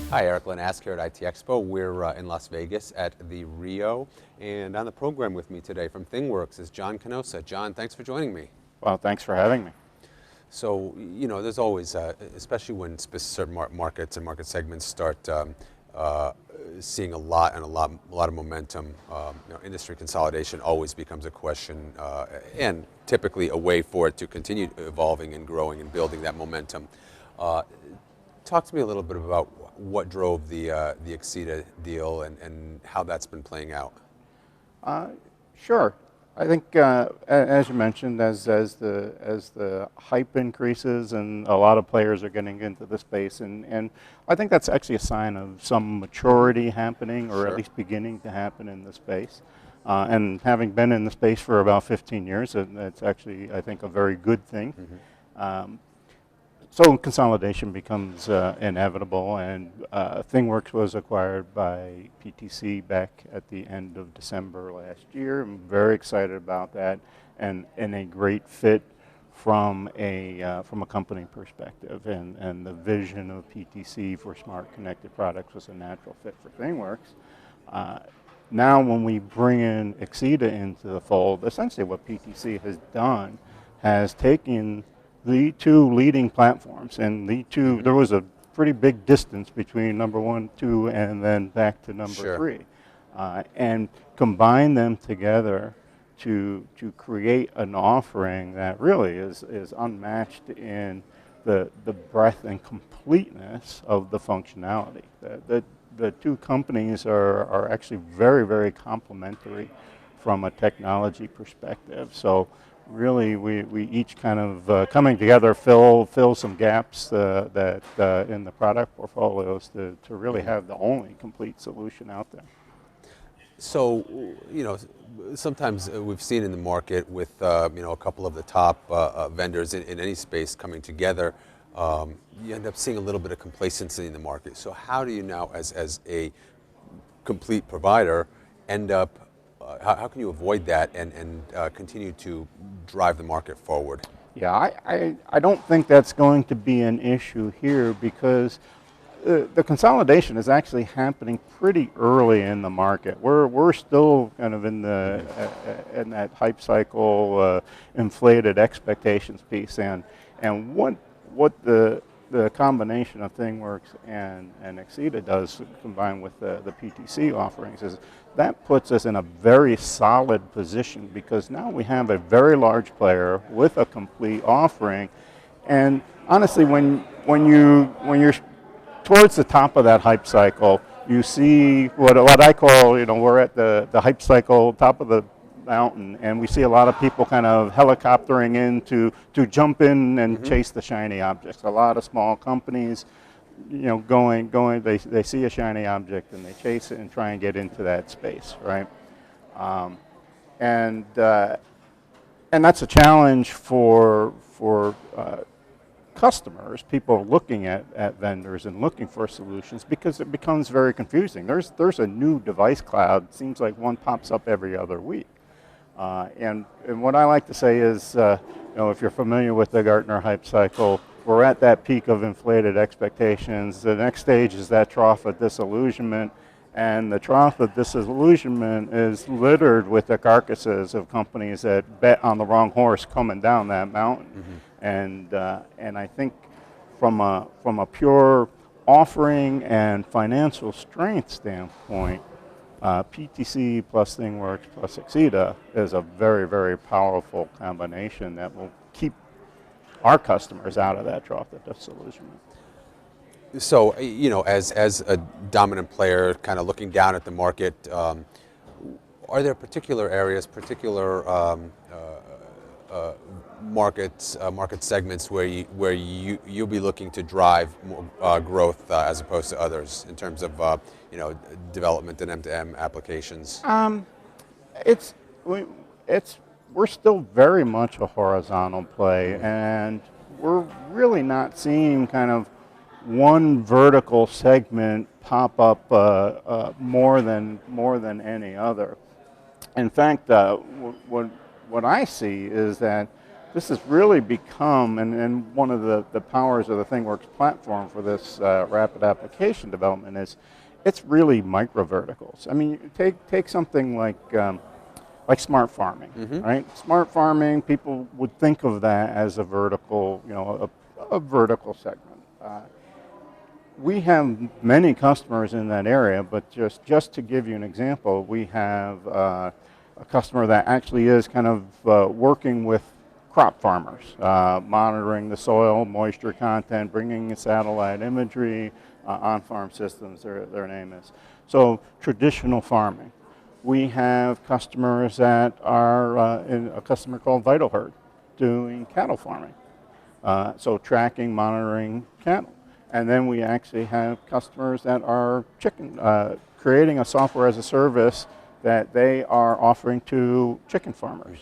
Hi, Eric Lanask here at ITEXPO. We're in Las Vegas at the Rio, and on the program with me today from Thingworx is John Canosa. John, thanks for joining me. Well, thanks for having me. So, there's always, especially when certain markets and market segments start seeing a lot of momentum. Industry consolidation always becomes a question, and typically a way for it to continue evolving and growing and building that momentum. Talk to me a little bit about what drove the Exida deal and how that's been playing out. Sure. I think, as you mentioned, as the hype increases and a lot of players are getting into the space, and I think that's actually a sign of some maturity happening, or Sure. at least beginning to happen in the space. And having been in the space for about 15 years, it's actually, I think, a very good thing. Mm-hmm. So consolidation becomes inevitable, and Thingworx was acquired by PTC back at the end of December last year. I'm very excited about that, and a great fit from a company perspective, and the vision of PTC for smart connected products was a natural fit for Thingworx. Now when we bring in Exida into the fold, essentially what PTC has done has taken the two leading platforms, and there was a pretty big distance between number 1, 2, and then back to number Sure. 3, and combine them together to create an offering that really is unmatched in the breadth and completeness of the functionality. The two companies are actually very, very complementary from a technology perspective. So really, we each kind of coming together fill some gaps that in the product portfolios to really have the only complete solution out there. So, sometimes we've seen in the market with, a couple of the top vendors in any space coming together, you end up seeing a little bit of complacency in the market. So how do you now, as a complete provider, end up, how can you avoid that and continue to drive the market forward? Yeah, I don't think that's going to be an issue here, because the consolidation is actually happening pretty early in the market. We're still kind of in that hype cycle, inflated expectations piece, and what the combination of Thingworx and Exida does, combined with the PTC offerings, is that puts us in a very solid position, because now we have a very large player with a complete offering. And honestly, when you're towards the top of that hype cycle, you see what I call, we're at the hype cycle, top of the mountain, and we see a lot of people kind of helicoptering in to jump in and chase the shiny objects. A lot of small companies, going, they see a shiny object and they chase it and try and get into that space, right? And that's a challenge for customers, people looking at vendors and looking for solutions, because it becomes very confusing. There's a new device cloud. Seems like one pops up every other week. And what I like to say is, if you're familiar with the Gartner hype cycle, we're at that peak of inflated expectations. The next stage is that trough of disillusionment, and the trough of disillusionment is littered with the carcasses of companies that bet on the wrong horse coming down that mountain. Mm-hmm. And I think from a pure offering and financial strength standpoint, PTC plus Thingworx plus Exida is a very, very powerful combination that will keep our customers out of that trough of disillusionment. So, as a dominant player, kind of looking down at the market, are there particular areas, particular market segments where you'll be looking to drive more, growth as opposed to others in terms of development and M2M applications? We're still very much a horizontal play, and we're really not seeing kind of one vertical segment pop up more than any other. In fact, what I see is that this has really become, and one of the powers of the Thingworx platform for this rapid application development is, it's really micro verticals. I mean, take something like smart farming, right? Smart farming, people would think of that as a vertical, a vertical segment. We have many customers in that area, but just to give you an example, we have a customer that actually is kind of working with crop farmers, monitoring the soil moisture content, bringing satellite imagery, on-farm systems, their name is. So traditional farming. We have customers that are in a customer called Vital Herd doing cattle farming. So tracking, monitoring cattle. And then we actually have customers that are creating a software as a service that they are offering to chicken farmers.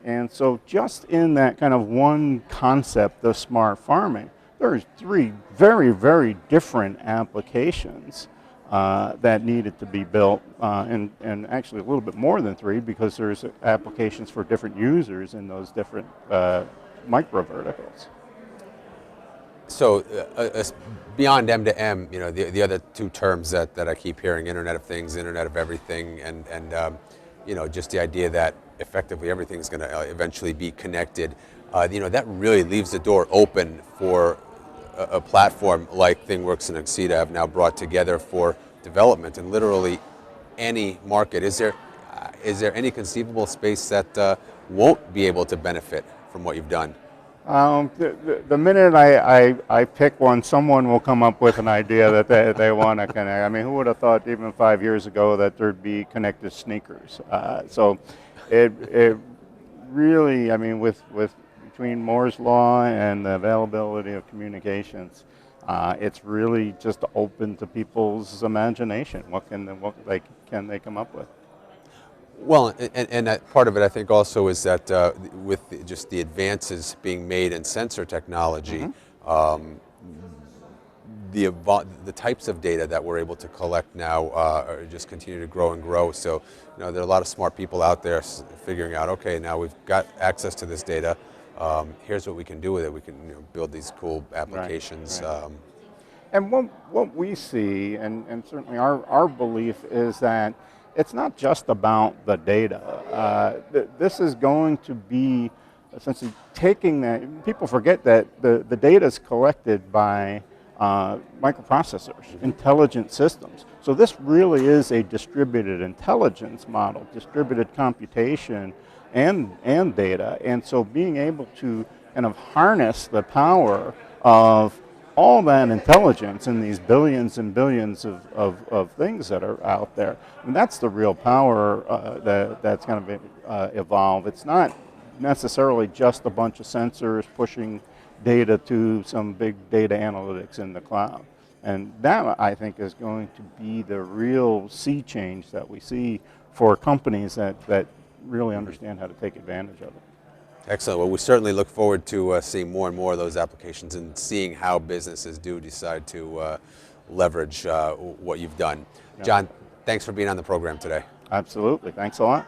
And so just in that kind of one concept of smart farming, there's 3 very, very different applications that needed to be built, and actually a little bit more than 3, because there's applications for different users in those different micro verticals. So beyond M2M, the other 2 terms that I keep hearing, Internet of Things, Internet of Everything, and just the idea that effectively everything's going to eventually be connected, that really leaves the door open for a platform like Thingworx and Exida have now brought together for development in literally any market. Is there any conceivable space that won't be able to benefit from what you've done? The minute I pick one, someone will come up with an idea that they want to connect. I mean, who would have thought even 5 years ago that there'd be connected sneakers? So it really, I mean, between Moore's Law and the availability of communications, it's really just open to people's imagination. What can they come up with? Well, and that part of it, I think, also is that with just the advances being made in sensor technology, the types of data that we're able to collect now are just continue to grow and grow. So, there are a lot of smart people out there figuring out, okay, now we've got access to this data. Here's what we can do with it. We can build these cool applications. Right. And what we see, and certainly our belief, is that it's not just about the data. This is going to be essentially taking that. People forget that the data is collected by microprocessors, intelligent systems. So this really is a distributed intelligence model, distributed computation and data. And so being able to kind of harness the power of all that intelligence in these billions and billions of things that are out there, and that's the real power that's going to evolve. It's not necessarily just a bunch of sensors pushing data to some big data analytics in the cloud. And that, I think, is going to be the real sea change that we see for companies that really understand how to take advantage of it. Excellent. Well, we certainly look forward to seeing more and more of those applications and seeing how businesses do decide to leverage what you've done. Yeah. John, thanks for being on the program today. Absolutely. Thanks a lot.